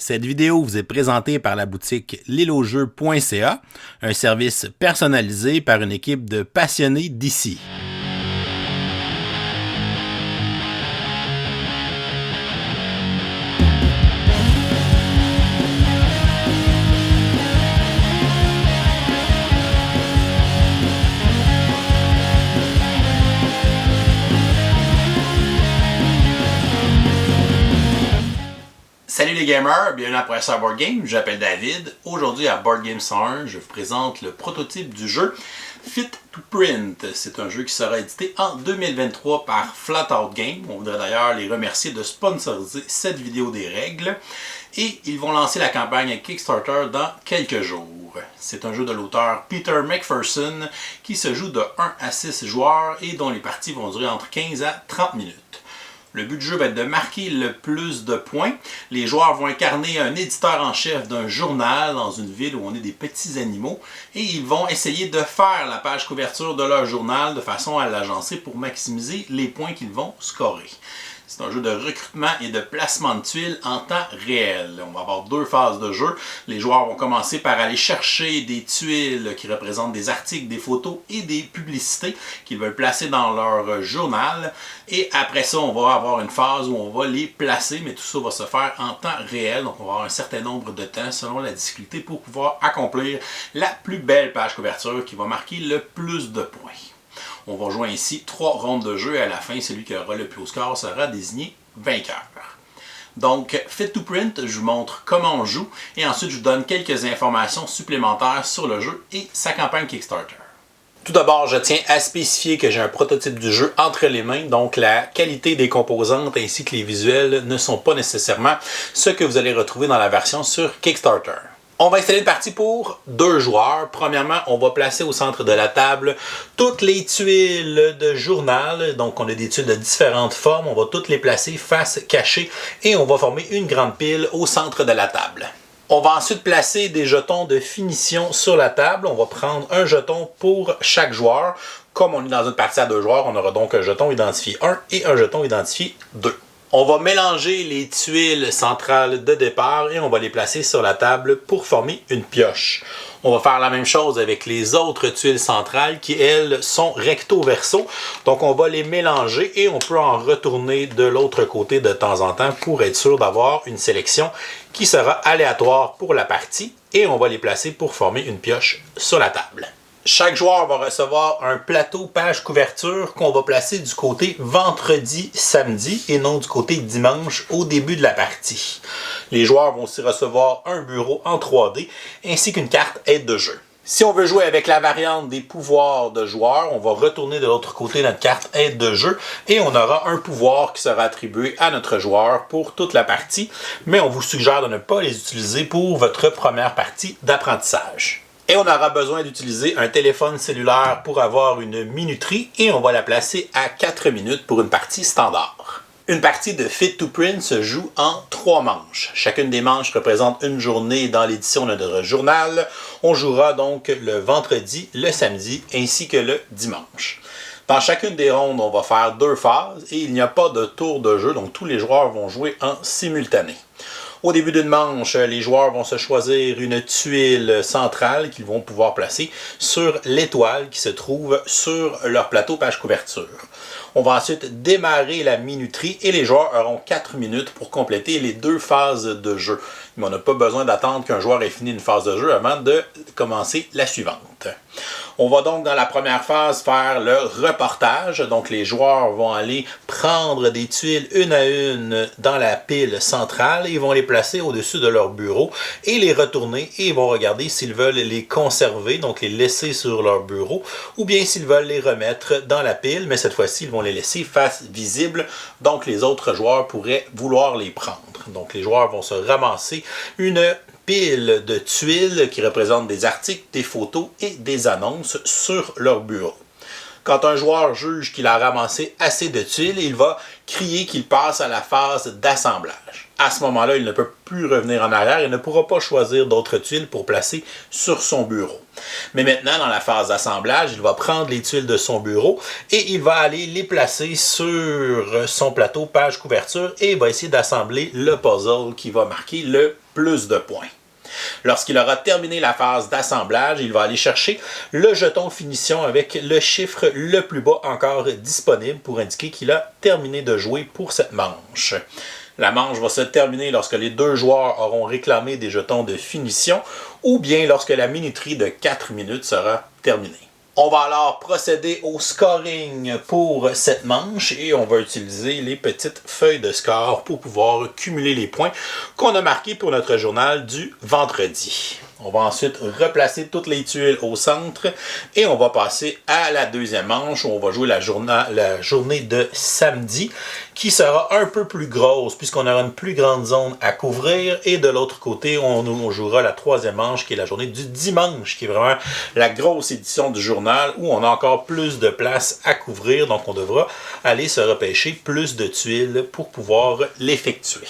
Cette vidéo vous est présentée par la boutique lilojeux.ca, un service personnalisé par une équipe de passionnés d'ici. Salut les gamers, bienvenue à Professeur Board Game, j'appelle David. Aujourd'hui à Board Game 101, je vous présente le prototype du jeu Fit to Print. C'est un jeu qui sera édité en 2023 par Flat Out Game. On voudrait d'ailleurs les remercier de sponsoriser cette vidéo des règles. Et ils vont lancer la campagne Kickstarter dans quelques jours. C'est un jeu de l'auteur Peter McPherson qui se joue de 1 à 6 joueurs et dont les parties vont durer entre 15 à 30 minutes. Le but du jeu va être de marquer le plus de points. Les joueurs vont incarner un éditeur en chef d'un journal dans une ville où on est des petits animaux et ils vont essayer de faire la page couverture de leur journal de façon à l'agencer pour maximiser les points qu'ils vont scorer. C'est un jeu de recrutement et de placement de tuiles en temps réel. On va avoir 2 phases de jeu. Les joueurs vont commencer par aller chercher des tuiles qui représentent des articles, des photos et des publicités qu'ils veulent placer dans leur journal. Et après ça, on va avoir une phase où on va les placer, mais tout ça va se faire en temps réel. Donc on va avoir un certain nombre de temps selon la difficulté pour pouvoir accomplir la plus belle page couverture qui va marquer le plus de points. On va jouer ainsi 3 rondes de jeu et à la fin, celui qui aura le plus haut score sera désigné vainqueur. Donc, Fit to Print, je vous montre comment on joue et ensuite je vous donne quelques informations supplémentaires sur le jeu et sa campagne Kickstarter. Tout d'abord, je tiens à spécifier que j'ai un prototype du jeu entre les mains, donc la qualité des composantes ainsi que les visuels ne sont pas nécessairement ce que vous allez retrouver dans la version sur Kickstarter. On va installer une partie pour 2 joueurs. Premièrement, on va placer au centre de la table toutes les tuiles de journal. Donc, on a des tuiles de différentes formes. On va toutes les placer face cachée et on va former une grande pile au centre de la table. On va ensuite placer des jetons de finition sur la table. On va prendre un jeton pour chaque joueur. Comme on est dans une partie à 2 joueurs, on aura donc un jeton identifié 1 et un jeton identifié 2. On va mélanger les tuiles centrales de départ et on va les placer sur la table pour former une pioche. On va faire la même chose avec les autres tuiles centrales qui, elles, sont recto-verso. Donc, on va les mélanger et on peut en retourner de l'autre côté de temps en temps pour être sûr d'avoir une sélection qui sera aléatoire pour la partie. Et on va les placer pour former une pioche sur la table. Chaque joueur va recevoir un plateau page couverture qu'on va placer du côté vendredi-samedi et non du côté dimanche au début de la partie. Les joueurs vont aussi recevoir un bureau en 3D ainsi qu'une carte aide de jeu. Si on veut jouer avec la variante des pouvoirs de joueurs, on va retourner de l'autre côté notre carte aide de jeu et on aura un pouvoir qui sera attribué à notre joueur pour toute la partie, mais on vous suggère de ne pas les utiliser pour votre première partie d'apprentissage. Et on aura besoin d'utiliser un téléphone cellulaire pour avoir une minuterie et on va la placer à 4 minutes pour une partie standard. Une partie de Fit to Print se joue en 3 manches. Chacune des manches représente une journée dans l'édition de notre journal. On jouera donc le vendredi, le samedi ainsi que le dimanche. Dans chacune des rondes, on va faire 2 phases et il n'y a pas de tour de jeu, donc tous les joueurs vont jouer en simultané. Au début d'une manche, les joueurs vont se choisir une tuile centrale qu'ils vont pouvoir placer sur l'étoile qui se trouve sur leur plateau page couverture. On va ensuite démarrer la minuterie et les joueurs auront 4 minutes pour compléter les 2 phases de jeu. Mais on n'a pas besoin d'attendre qu'un joueur ait fini une phase de jeu avant de commencer la suivante. On va donc dans la première phase faire le reportage. Donc les joueurs vont aller prendre des tuiles une à une dans la pile centrale et ils vont les placer au-dessus de leur bureau et les retourner et ils vont regarder s'ils veulent les conserver, donc les laisser sur leur bureau ou bien s'ils veulent les remettre dans la pile, mais cette fois-ci ils vont les laisser face visible, donc les autres joueurs pourraient vouloir les prendre. Donc les joueurs vont se ramasser une pile de tuiles qui représentent des articles, des photos et des annonces sur leur bureau. Quand un joueur juge qu'il a ramassé assez de tuiles, il va crier qu'il passe à la phase d'assemblage. À ce moment-là, il ne peut plus revenir en arrière et ne pourra pas choisir d'autres tuiles pour placer sur son bureau. Mais maintenant, dans la phase d'assemblage, il va prendre les tuiles de son bureau et il va aller les placer sur son plateau page couverture et il va essayer d'assembler le puzzle qui va marquer le plus de points. Lorsqu'il aura terminé la phase d'assemblage, il va aller chercher le jeton finition avec le chiffre le plus bas encore disponible pour indiquer qu'il a terminé de jouer pour cette manche. La manche va se terminer lorsque les deux joueurs auront réclamé des jetons de finition ou bien lorsque la minuterie de 4 minutes sera terminée. On va alors procéder au scoring pour cette manche et on va utiliser les petites feuilles de score pour pouvoir cumuler les points qu'on a marqués pour notre journal du vendredi. On va ensuite replacer toutes les tuiles au centre et on va passer à la deuxième manche où on va jouer la journée de samedi qui sera un peu plus grosse puisqu'on aura une plus grande zone à couvrir et de l'autre côté on jouera la troisième manche qui est la journée du dimanche qui est vraiment la grosse édition du journal où on a encore plus de place à couvrir donc on devra aller se repêcher plus de tuiles pour pouvoir l'effectuer.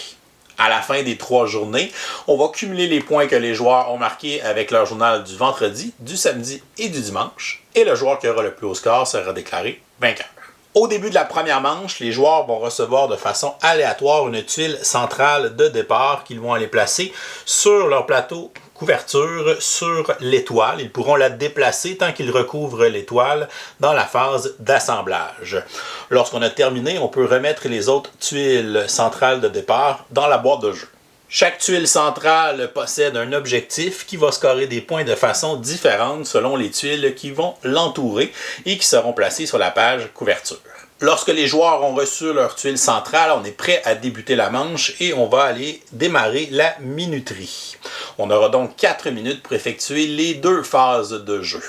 À la fin des 3 journées, on va cumuler les points que les joueurs ont marqués avec leur journal du vendredi, du samedi et du dimanche. Et le joueur qui aura le plus haut score sera déclaré vainqueur. Au début de la première manche, les joueurs vont recevoir de façon aléatoire une tuile centrale de départ qu'ils vont aller placer sur leur plateau couverture sur l'étoile. Ils pourront la déplacer tant qu'ils recouvrent l'étoile dans la phase d'assemblage. Lorsqu'on a terminé, on peut remettre les autres tuiles centrales de départ dans la boîte de jeu. Chaque tuile centrale possède un objectif qui va scorer des points de façon différente selon les tuiles qui vont l'entourer et qui seront placées sur la page couverture. Lorsque les joueurs ont reçu leur tuile centrale, on est prêt à débuter la manche et on va aller démarrer la minuterie. On aura donc 4 minutes pour effectuer les 2 phases de jeu.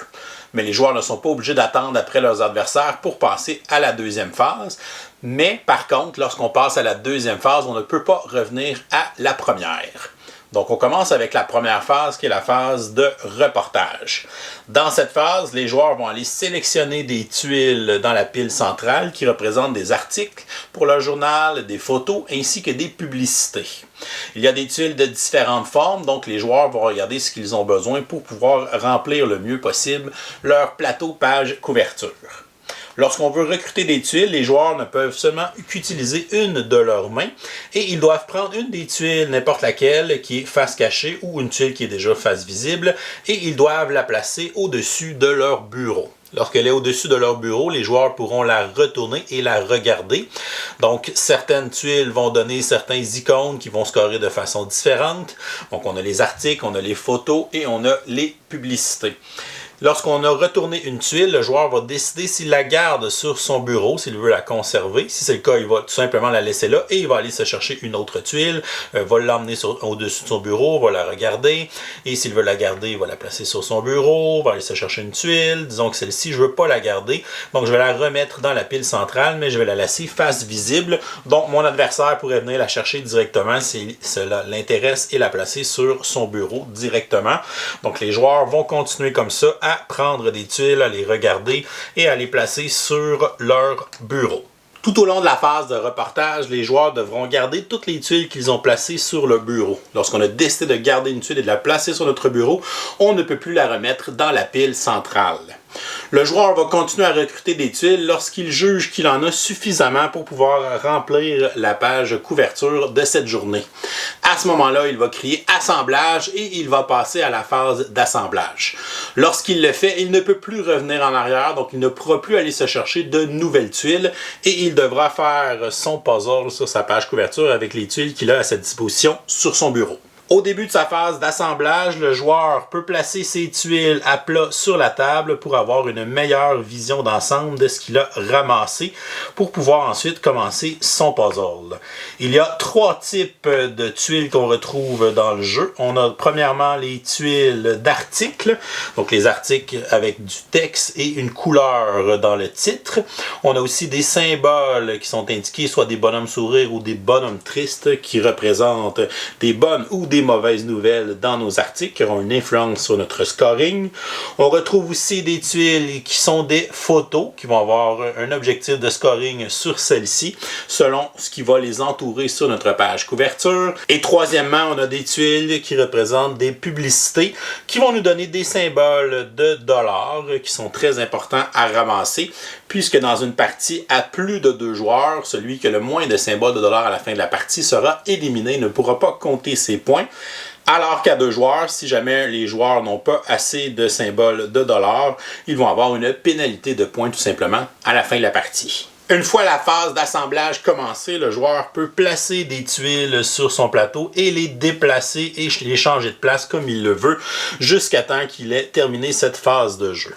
Mais les joueurs ne sont pas obligés d'attendre après leurs adversaires pour passer à la deuxième phase. Mais par contre, lorsqu'on passe à la deuxième phase, on ne peut pas revenir à la première. Donc, on commence avec la première phase qui est la phase de reportage. Dans cette phase, les joueurs vont aller sélectionner des tuiles dans la pile centrale qui représentent des articles pour leur journal, des photos ainsi que des publicités. Il y a des tuiles de différentes formes, donc les joueurs vont regarder ce qu'ils ont besoin pour pouvoir remplir le mieux possible leur plateau page couverture. Lorsqu'on veut recruter des tuiles, les joueurs ne peuvent seulement qu'utiliser une de leurs mains et ils doivent prendre une des tuiles, n'importe laquelle, qui est face cachée ou une tuile qui est déjà face visible et ils doivent la placer au-dessus de leur bureau. Lorsqu'elle est au-dessus de leur bureau, les joueurs pourront la retourner et la regarder. Donc, certaines tuiles vont donner certains icônes qui vont scorer de façon différente. Donc, on a les articles, on a les photos et on a les publicités. Lorsqu'on a retourné une tuile, le joueur va décider s'il la garde sur son bureau, s'il veut la conserver. Si c'est le cas, il va tout simplement la laisser là et il va aller se chercher une autre tuile, va l'emmener au-dessus de son bureau, va la regarder. Et s'il veut la garder, il va la placer sur son bureau, va aller se chercher une tuile. Disons que celle-ci, je ne veux pas la garder, donc je vais la remettre dans la pile centrale, mais je vais la laisser face visible. Donc mon adversaire pourrait venir la chercher directement si cela l'intéresse et la placer sur son bureau directement. Donc les joueurs vont continuer comme ça à prendre des tuiles, à les regarder et à les placer sur leur bureau. Tout au long de la phase de reportage, les joueurs devront garder toutes les tuiles qu'ils ont placées sur le bureau. Lorsqu'on a décidé de garder une tuile et de la placer sur notre bureau, on ne peut plus la remettre dans la pile centrale. Le joueur va continuer à recruter des tuiles lorsqu'il juge qu'il en a suffisamment pour pouvoir remplir la page couverture de cette journée. À ce moment-là, il va crier « Assemblage » et il va passer à la phase d'assemblage. Lorsqu'il le fait, il ne peut plus revenir en arrière, donc il ne pourra plus aller se chercher de nouvelles tuiles et il devra faire son puzzle sur sa page couverture avec les tuiles qu'il a à sa disposition sur son bureau. Au début de sa phase d'assemblage, le joueur peut placer ses tuiles à plat sur la table pour avoir une meilleure vision d'ensemble de ce qu'il a ramassé pour pouvoir ensuite commencer son puzzle. Il y a 3 types de tuiles qu'on retrouve dans le jeu. On a premièrement les tuiles d'articles, donc les articles avec du texte et une couleur dans le titre. On a aussi des symboles qui sont indiqués, soit des bonhommes sourires ou des bonhommes tristes qui représentent des bonnes ou des des mauvaises nouvelles dans nos articles qui auront une influence sur notre scoring. On retrouve aussi des tuiles qui sont des photos qui vont avoir un objectif de scoring sur celle-ci selon ce qui va les entourer sur notre page couverture. Et troisièmement, on a des tuiles qui représentent des publicités qui vont nous donner des symboles de dollars qui sont très importants à ramasser puisque dans une partie à plus de 2 joueurs, celui qui a le moins de symboles de dollars à la fin de la partie sera éliminé, ne pourra pas compter ses points. Alors qu'à 2 joueurs, si jamais les joueurs n'ont pas assez de symboles de dollars, ils vont avoir une pénalité de points tout simplement à la fin de la partie. Une fois la phase d'assemblage commencée, le joueur peut placer des tuiles sur son plateau et les déplacer et les changer de place comme il le veut jusqu'à temps qu'il ait terminé cette phase de jeu.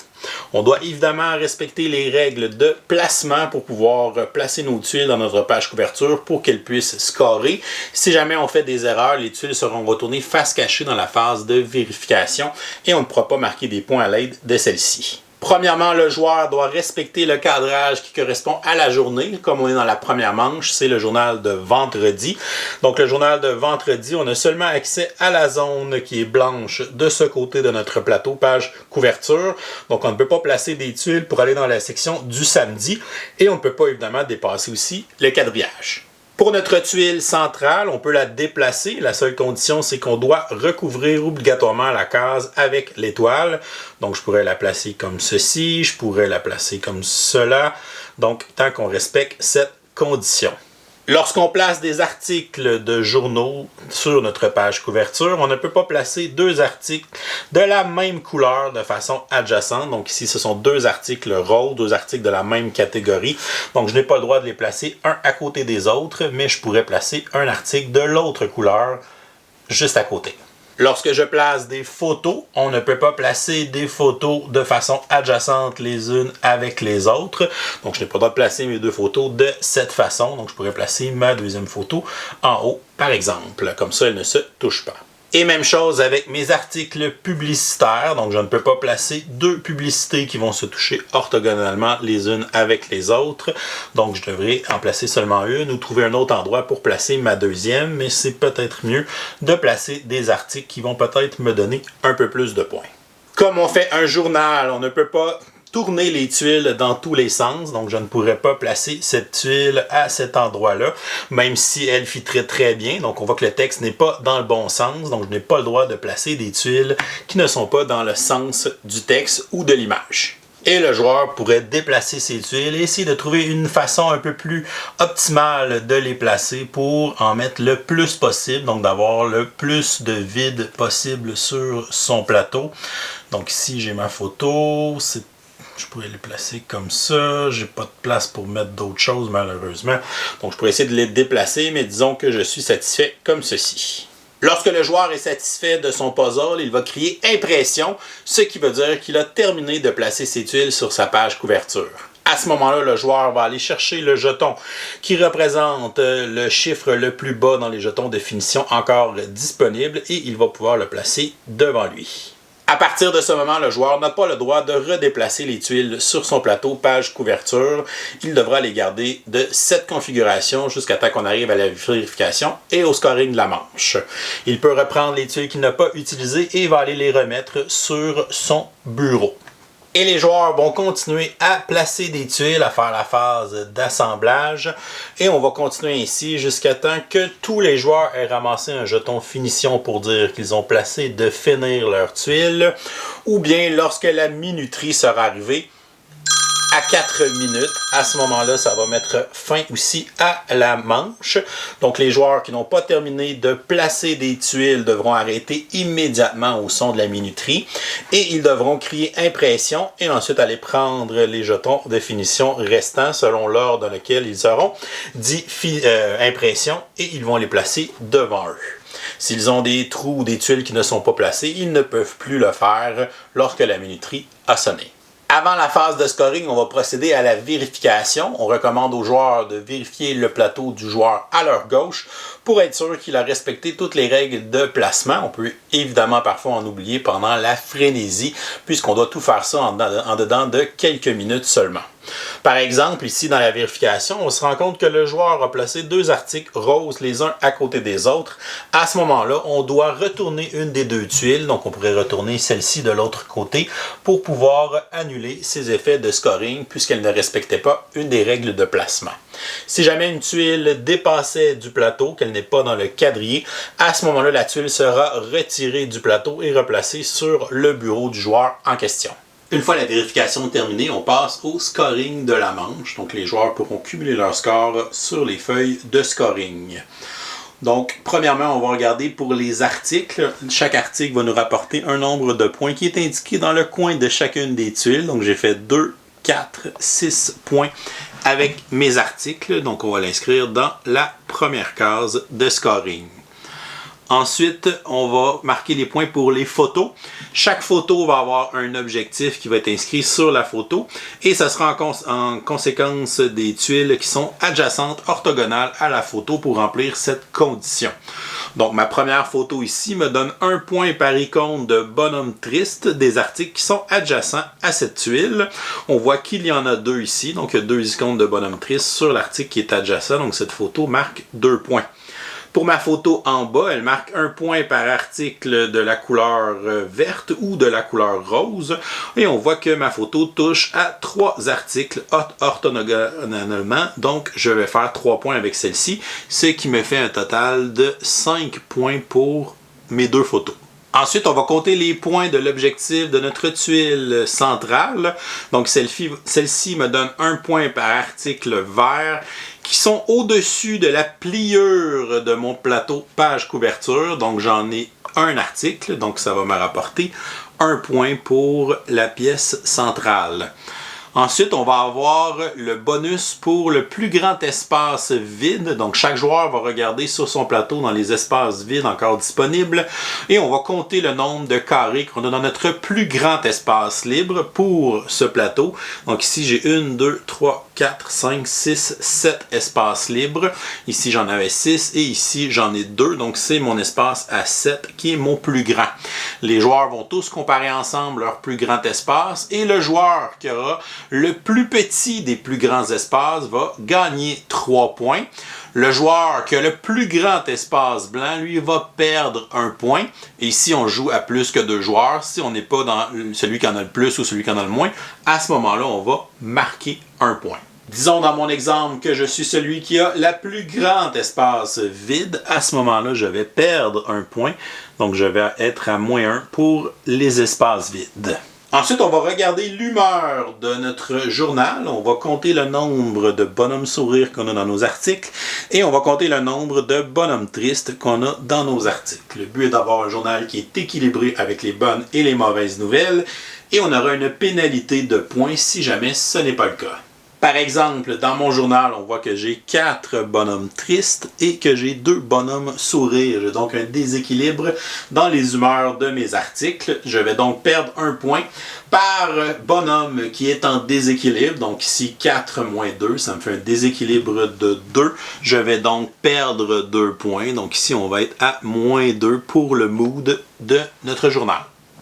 On doit évidemment respecter les règles de placement pour pouvoir placer nos tuiles dans notre page couverture pour qu'elles puissent scorer. Si jamais on fait des erreurs, les tuiles seront retournées face cachée dans la phase de vérification et on ne pourra pas marquer des points à l'aide de celle-ci. Premièrement, le joueur doit respecter le cadrage qui correspond à la journée. Comme on est dans la première manche, c'est le journal de vendredi. Donc le journal de vendredi, on a seulement accès à la zone qui est blanche de ce côté de notre plateau, page couverture. Donc on ne peut pas placer des tuiles pour aller dans la section du samedi. Et on ne peut pas évidemment dépasser aussi le quadrillage. Pour notre tuile centrale, on peut la déplacer. La seule condition, c'est qu'on doit recouvrir obligatoirement la case avec l'étoile. Donc, je pourrais la placer comme ceci, je pourrais la placer comme cela. Donc, tant qu'on respecte cette condition. Lorsqu'on place des articles de journaux sur notre page couverture, on ne peut pas placer 2 articles de la même couleur de façon adjacente. Donc ici, ce sont 2 articles roses, 2 articles de la même catégorie. Donc je n'ai pas le droit de les placer un à côté des autres, mais je pourrais placer un article de l'autre couleur juste à côté. Lorsque je place des photos, on ne peut pas placer des photos de façon adjacente les unes avec les autres. Donc, je n'ai pas le droit de placer mes 2 photos de cette façon. Donc, je pourrais placer ma deuxième photo en haut, par exemple. Comme ça, elle ne se touche pas. Et même chose avec mes articles publicitaires. Donc, je ne peux pas placer 2 publicités qui vont se toucher orthogonalement les unes avec les autres. Donc, je devrais en placer seulement une ou trouver un autre endroit pour placer ma deuxième. Mais c'est peut-être mieux de placer des articles qui vont peut-être me donner un peu plus de points. Comme on fait un journal, on ne peut pas tourner les tuiles dans tous les sens, donc je ne pourrais pas placer cette tuile à cet endroit-là, même si elle fitterait très bien. Donc on voit que le texte n'est pas dans le bon sens, donc je n'ai pas le droit de placer des tuiles qui ne sont pas dans le sens du texte ou de l'image. Et le joueur pourrait déplacer ses tuiles et essayer de trouver une façon un peu plus optimale de les placer pour en mettre le plus possible, donc d'avoir le plus de vide possible sur son plateau. Donc ici j'ai ma photo, je pourrais les placer comme ça. J'ai pas de place pour mettre d'autres choses, malheureusement. Donc, je pourrais essayer de les déplacer, mais disons que je suis satisfait comme ceci. Lorsque le joueur est satisfait de son puzzle, il va crier « Impression », ce qui veut dire qu'il a terminé de placer ses tuiles sur sa page couverture. À ce moment-là, le joueur va aller chercher le jeton qui représente le chiffre le plus bas dans les jetons de finition encore disponibles et il va pouvoir le placer devant lui. À partir de ce moment, le joueur n'a pas le droit de redéplacer les tuiles sur son plateau page couverture. Il devra les garder de cette configuration jusqu'à temps qu'on arrive à la vérification et au scoring de la manche. Il peut reprendre les tuiles qu'il n'a pas utilisées et va aller les remettre sur son bureau. Et les joueurs vont continuer à placer des tuiles, à faire la phase d'assemblage. Et on va continuer ainsi jusqu'à temps que tous les joueurs aient ramassé un jeton finition pour dire qu'ils ont placé de finir leurs tuiles. Ou bien lorsque la minuterie sera arrivée, à 4 minutes. À ce moment-là, ça va mettre fin aussi à la manche. Donc, les joueurs qui n'ont pas terminé de placer des tuiles devront arrêter immédiatement au son de la minuterie et ils devront crier impression et ensuite aller prendre les jetons de finition restants selon l'ordre dans lequel ils auront dit impression et ils vont les placer devant eux. S'ils ont des trous ou des tuiles qui ne sont pas placées, ils ne peuvent plus le faire lorsque la minuterie a sonné. Avant la phase de scoring, on va procéder à la vérification. On recommande aux joueurs de vérifier le plateau du joueur à leur gauche pour être sûr qu'il a respecté toutes les règles de placement. On peut évidemment parfois en oublier pendant la frénésie puisqu'on doit tout faire ça en dedans de quelques minutes seulement. Par exemple, ici dans la vérification, on se rend compte que le joueur a placé deux articles roses les uns à côté des autres. À ce moment-là, on doit retourner une des deux tuiles, donc on pourrait retourner celle-ci de l'autre côté pour pouvoir annuler ces effets de scoring puisqu'elle ne respectait pas une des règles de placement. Si jamais une tuile dépassait du plateau, qu'elle n'est pas dans le quadrillé, à ce moment-là, la tuile sera retirée du plateau et replacée sur le bureau du joueur en question. Une fois la vérification terminée, on passe au scoring de la manche. Donc les joueurs pourront cumuler leur score sur les feuilles de scoring. Donc, premièrement, on va regarder pour les articles. Chaque article va nous rapporter un nombre de points qui est indiqué dans le coin de chacune des tuiles. Donc j'ai fait 2, 4, 6 points avec mes articles. Donc on va l'inscrire dans la première case de scoring. Ensuite, on va marquer les points pour les photos. Chaque photo va avoir un objectif qui va être inscrit sur la photo et ça sera en conséquence des tuiles qui sont adjacentes, orthogonales à la photo pour remplir cette condition. Donc, ma première photo ici me donne 1 point par icône de bonhomme triste des articles qui sont adjacents à cette tuile. On voit qu'il y en a 2 ici, donc il y a 2 icônes de bonhomme triste sur l'article qui est adjacent, donc cette photo marque 2 points. Pour ma photo en bas, elle marque 1 point par article de la couleur verte ou de la couleur rose. Et on voit que ma photo touche à 3 articles orthogonalement. Donc, je vais faire 3 points avec celle-ci, ce qui me fait un total de 5 points pour mes 2 photos. Ensuite, on va compter les points de l'objectif de notre tuile centrale. Donc, celle-ci me donne 1 point par article vert qui sont au-dessus de la pliure de mon plateau page couverture. Donc, j'en ai un article, donc ça va me rapporter 1 point pour la pièce centrale. Ensuite, on va avoir le bonus pour le plus grand espace vide. Donc, chaque joueur va regarder sur son plateau dans les espaces vides encore disponibles. Et on va compter le nombre de carrés qu'on a dans notre plus grand espace libre pour ce plateau. Donc, ici, j'ai 1, 2, 3, 4, 5, 6, 7 espaces libres. Ici, j'en avais 6 et ici, j'en ai 2. Donc, c'est mon espace à 7 qui est mon plus grand. Les joueurs vont tous comparer ensemble leur plus grand espace et le joueur qui aura le plus petit des plus grands espaces va gagner 3 points. Le joueur qui a le plus grand espace blanc, lui, va perdre 1 point. Et ici, on joue à plus que 2 joueurs. Si on n'est pas dans celui qui en a le plus ou celui qui en a le moins, à ce moment-là, on va marquer 1 point. Disons dans mon exemple que je suis celui qui a la plus grande espace vide. À ce moment-là, je vais perdre 1 point. Donc, je vais être à -1 pour les espaces vides. Ensuite, on va regarder l'humeur de notre journal. On va compter le nombre de bonhommes sourires qu'on a dans nos articles et on va compter le nombre de bonhommes tristes qu'on a dans nos articles. Le but est d'avoir un journal qui est équilibré avec les bonnes et les mauvaises nouvelles et on aura une pénalité de points si jamais ce n'est pas le cas. Par exemple, dans mon journal, on voit que j'ai 4 bonhommes tristes et que j'ai 2 bonhommes sourires. J'ai donc un déséquilibre dans les humeurs de mes articles. Je vais donc perdre 1 point par bonhomme qui est en déséquilibre. Donc ici, 4 moins 2, ça me fait un déséquilibre de 2. Je vais donc perdre 2 points. Donc ici, on va être à -2 pour le mood de notre journal.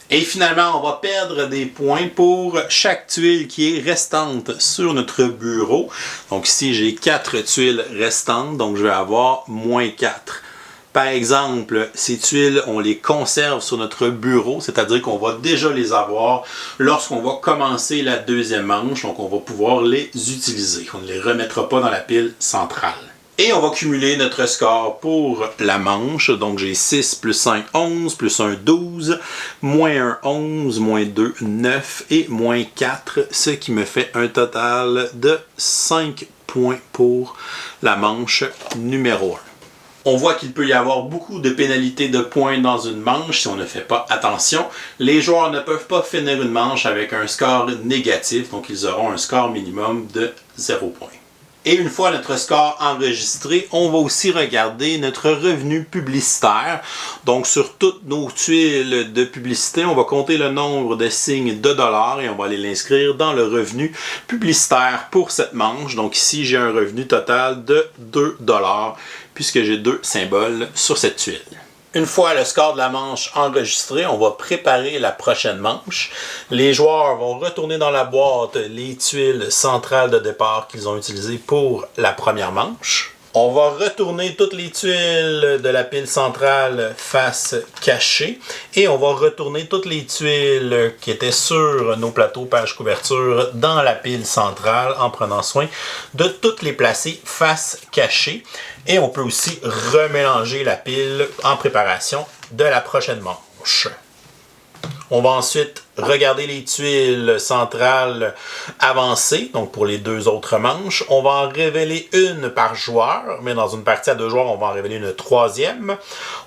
Et finalement, on va perdre des points pour chaque tuile qui est restante sur notre bureau. Donc ici, j'ai 4 tuiles restantes, donc je vais avoir -4. Par exemple, ces tuiles, on les conserve sur notre bureau, c'est-à-dire qu'on va déjà les avoir lorsqu'on va commencer la deuxième manche, donc on va pouvoir les utiliser. On ne les remettra pas dans la pile centrale. Et on va cumuler notre score pour la manche. Donc j'ai 6 plus 5, 11, plus 1, 12, -1, 11, -2, 9 et -4, ce qui me fait un total de 5 points pour la manche numéro 1. On voit qu'il peut y avoir beaucoup de pénalités de points dans une manche si on ne fait pas attention. Les joueurs ne peuvent pas finir une manche avec un score négatif, donc ils auront un score minimum de 0 points. Et une fois notre score enregistré, on va aussi regarder notre revenu publicitaire. Donc sur toutes nos tuiles de publicité, on va compter le nombre de signes de dollars et on va aller l'inscrire dans le revenu publicitaire pour cette manche. Donc ici, j'ai un revenu total de 2 $ puisque j'ai 2 symboles sur cette tuile. Une fois le score de la manche enregistré, on va préparer la prochaine manche. Les joueurs vont retourner dans la boîte les tuiles centrales de départ qu'ils ont utilisées pour la première manche. On va retourner toutes les tuiles de la pile centrale face cachée et on va retourner toutes les tuiles qui étaient sur nos plateaux page couverture dans la pile centrale en prenant soin de toutes les placer face cachée. Et on peut aussi remélanger la pile en préparation de la prochaine manche. On va ensuite regarder les tuiles centrales avancées, donc pour les deux autres manches. On va en révéler une par joueur, mais dans une partie à deux joueurs, on va en révéler une troisième.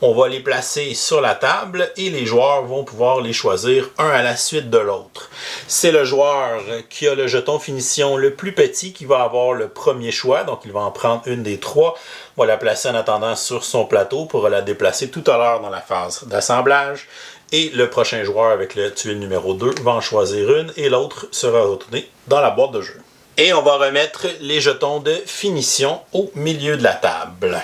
On va les placer sur la table et les joueurs vont pouvoir les choisir un à la suite de l'autre. C'est le joueur qui a le jeton finition le plus petit qui va avoir le premier choix, donc il va en prendre une des trois. On va la placer en attendant sur son plateau pour la déplacer tout à l'heure dans la phase d'assemblage. Et le prochain joueur avec le tuile numéro 2 va en choisir une et l'autre sera retourné dans la boîte de jeu. Et on va remettre les jetons de finition au milieu de la table.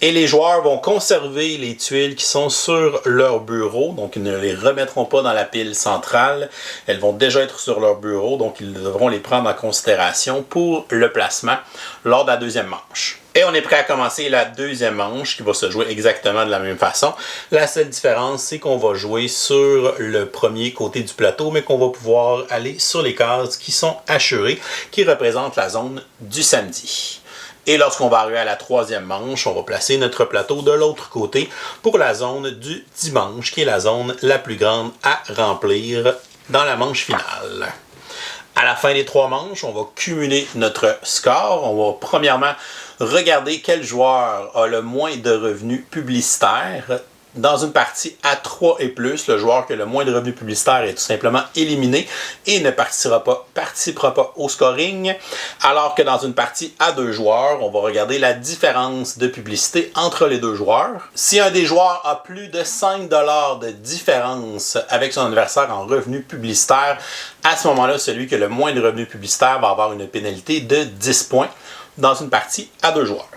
Et les joueurs vont conserver les tuiles qui sont sur leur bureau, donc ils ne les remettront pas dans la pile centrale. Elles vont déjà être sur leur bureau, donc ils devront les prendre en considération pour le placement lors de la deuxième manche. Et on est prêt à commencer la deuxième manche qui va se jouer exactement de la même façon. La seule différence, c'est qu'on va jouer sur le premier côté du plateau, mais qu'on va pouvoir aller sur les cases qui sont hachurées, qui représentent la zone du samedi. Et lorsqu'on va arriver à la troisième manche, on va placer notre plateau de l'autre côté pour la zone du dimanche, qui est la zone la plus grande à remplir dans la manche finale. À la fin des trois manches, on va cumuler notre score. On va premièrement regarder quel joueur a le moins de revenus publicitaires. Dans une partie à 3 et plus, le joueur qui a le moins de revenus publicitaires est tout simplement éliminé et ne participera pas au scoring. Alors que dans une partie à 2 joueurs, on va regarder la différence de publicité entre les deux joueurs. Si un des joueurs a plus de 5 $ de différence avec son adversaire en revenus publicitaires, à ce moment-là, celui qui a le moins de revenus publicitaires va avoir une pénalité de 10 points dans une partie à 2 joueurs.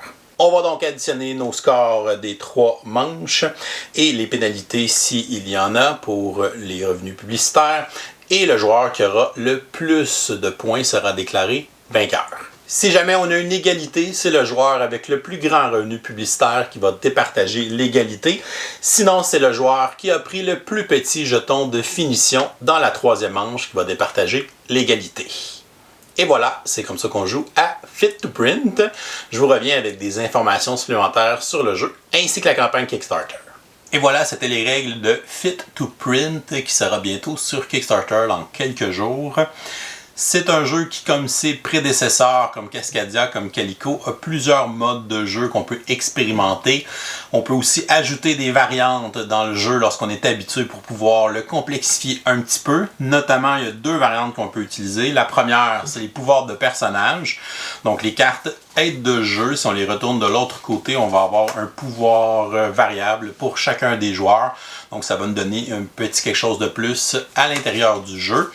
On va donc additionner nos scores des 3 manches et les pénalités s'il y en a pour les revenus publicitaires. Et le joueur qui aura le plus de points sera déclaré vainqueur. Si jamais on a une égalité, c'est le joueur avec le plus grand revenu publicitaire qui va départager l'égalité. Sinon, c'est le joueur qui a pris le plus petit jeton de finition dans la troisième manche qui va départager l'égalité. Et voilà, c'est comme ça qu'on joue à Fit to Print. Je vous reviens avec des informations supplémentaires sur le jeu, ainsi que la campagne Kickstarter. Et voilà, c'était les règles de Fit to Print qui sera bientôt sur Kickstarter dans quelques jours. C'est un jeu qui, comme ses prédécesseurs, comme Cascadia, comme Calico, a plusieurs modes de jeu qu'on peut expérimenter. On peut aussi ajouter des variantes dans le jeu lorsqu'on est habitué pour pouvoir le complexifier un petit peu. Notamment, il y a 2 variantes qu'on peut utiliser. La première, c'est les pouvoirs de personnages. Donc, les cartes aide de jeu, si on les retourne de l'autre côté, on va avoir un pouvoir variable pour chacun des joueurs. Donc, ça va nous donner un petit quelque chose de plus à l'intérieur du jeu.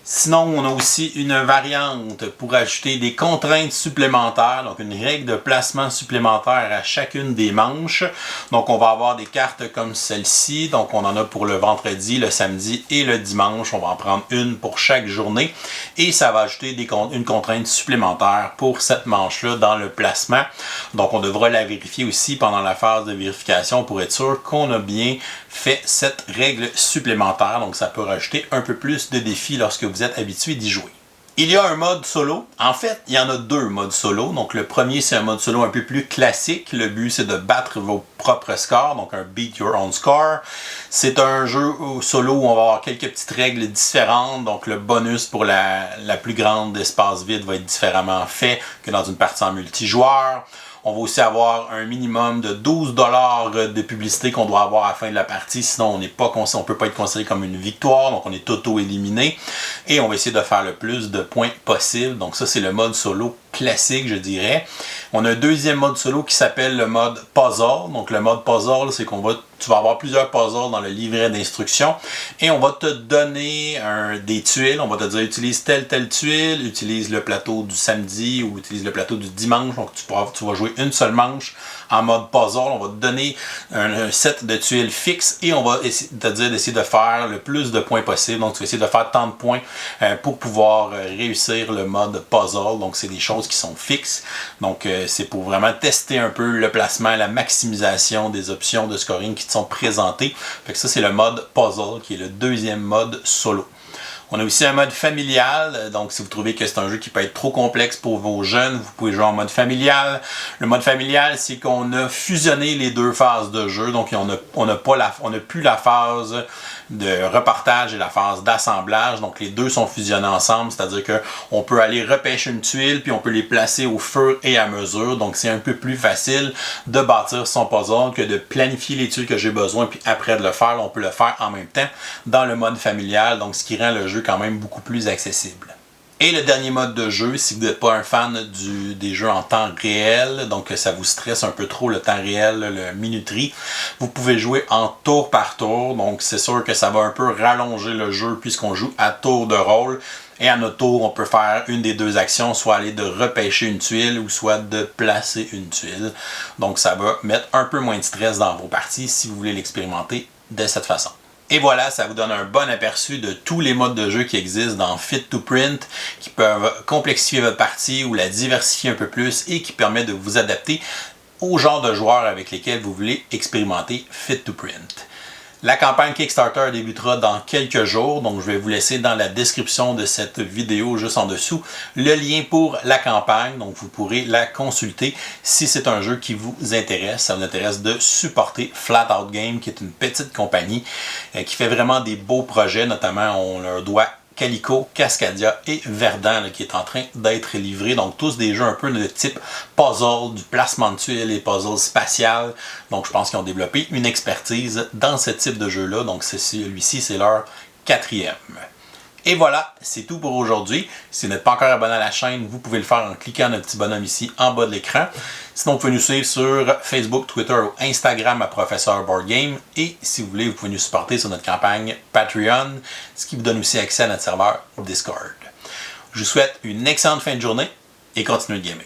Sinon, on a aussi une variante pour ajouter des contraintes supplémentaires, donc une règle de placement supplémentaire à chacune des manches. Donc, on va avoir des cartes comme celle-ci. Donc, on en a pour le vendredi, le samedi et le dimanche. On va en prendre une pour chaque journée. Et ça va ajouter une contrainte supplémentaire pour cette manche-là dans le placement. Donc, on devra la vérifier aussi pendant la phase de vérification pour être sûr qu'on a bien fait cette règle supplémentaire. Donc, ça peut rajouter un peu plus de défis lorsque vous êtes habitué d'y jouer. Il y a un mode solo. En fait, il y en a 2 modes solo. Donc, le premier, c'est un mode solo un peu plus classique. Le but, c'est de battre vos propres scores. Donc, un Beat Your Own Score. C'est un jeu solo où on va avoir quelques petites règles différentes. Donc, le bonus pour la plus grande espace vide va être différemment fait que dans une partie en multijoueur. On va aussi avoir un minimum de 12 $ de publicité qu'on doit avoir à la fin de la partie. Sinon, on ne peut pas être considéré comme une victoire. Donc, on est auto-éliminé. Et on va essayer de faire le plus de points possible. Donc, ça, c'est le mode solo classique, je dirais. On a un deuxième mode solo qui s'appelle le mode puzzle. Donc le mode puzzle, c'est tu vas avoir plusieurs puzzles dans le livret d'instructions et on va te donner des tuiles. On va te dire utilise telle tuile, utilise le plateau du samedi ou utilise le plateau du dimanche. Donc tu vas jouer une seule manche en mode puzzle. On va te donner un set de tuiles fixes et on va te dire d'essayer de faire le plus de points possible. Donc tu vas essayer de faire tant de points pour pouvoir réussir le mode puzzle. Donc c'est des choses qui sont fixes. Donc c'est pour vraiment tester un peu le placement, la maximisation des options de scoring qui te sont présentées. Fait que ça c'est le mode puzzle qui est le deuxième mode solo. On a aussi un mode familial, donc si vous trouvez que c'est un jeu qui peut être trop complexe pour vos jeunes, vous pouvez jouer en mode familial. Le mode familial, c'est qu'on a fusionné les deux phases de jeu, donc on n'a plus la phase de repartage et la phase d'assemblage, donc les deux sont fusionnés ensemble, c'est-à-dire qu'on peut aller repêcher une tuile, puis on peut les placer au fur et à mesure, donc c'est un peu plus facile de bâtir son puzzle que de planifier les tuiles que j'ai besoin, puis après de le faire, on peut le faire en même temps dans le mode familial, donc ce qui rend le jeu quand même beaucoup plus accessible. Et le dernier mode de jeu, si vous n'êtes pas un fan des jeux en temps réel, donc ça vous stresse un peu trop le temps réel, le minuterie, vous pouvez jouer en tour par tour. Donc c'est sûr que ça va un peu rallonger le jeu puisqu'on joue à tour de rôle. Et à notre tour, on peut faire une des deux actions, soit aller de repêcher une tuile ou soit de placer une tuile. Donc ça va mettre un peu moins de stress dans vos parties si vous voulez l'expérimenter de cette façon. Et voilà, ça vous donne un bon aperçu de tous les modes de jeu qui existent dans Fit to Print, qui peuvent complexifier votre partie ou la diversifier un peu plus et qui permettent de vous adapter au genre de joueurs avec lesquels vous voulez expérimenter Fit to Print. La campagne Kickstarter débutera dans quelques jours, donc je vais vous laisser dans la description de cette vidéo juste en dessous le lien pour la campagne, donc vous pourrez la consulter si c'est un jeu qui vous intéresse. Ça vous intéresse de supporter Flat Out Game, qui est une petite compagnie qui fait vraiment des beaux projets, notamment on leur doit Calico, Cascadia et Verdant là, qui est en train d'être livré. Donc tous des jeux un peu de type puzzle, du placement de tuiles et puzzle spatial. Donc je pense qu'ils ont développé une expertise dans ce type de jeu-là. Donc celui-ci, c'est leur 4e. Et voilà, c'est tout pour aujourd'hui. Si vous n'êtes pas encore abonné à la chaîne, vous pouvez le faire en cliquant notre petit bonhomme ici en bas de l'écran. Sinon, vous pouvez nous suivre sur Facebook, Twitter ou Instagram à Professeur Board Game. Et si vous voulez, vous pouvez nous supporter sur notre campagne Patreon, ce qui vous donne aussi accès à notre serveur Discord. Je vous souhaite une excellente fin de journée et continuez de gamer.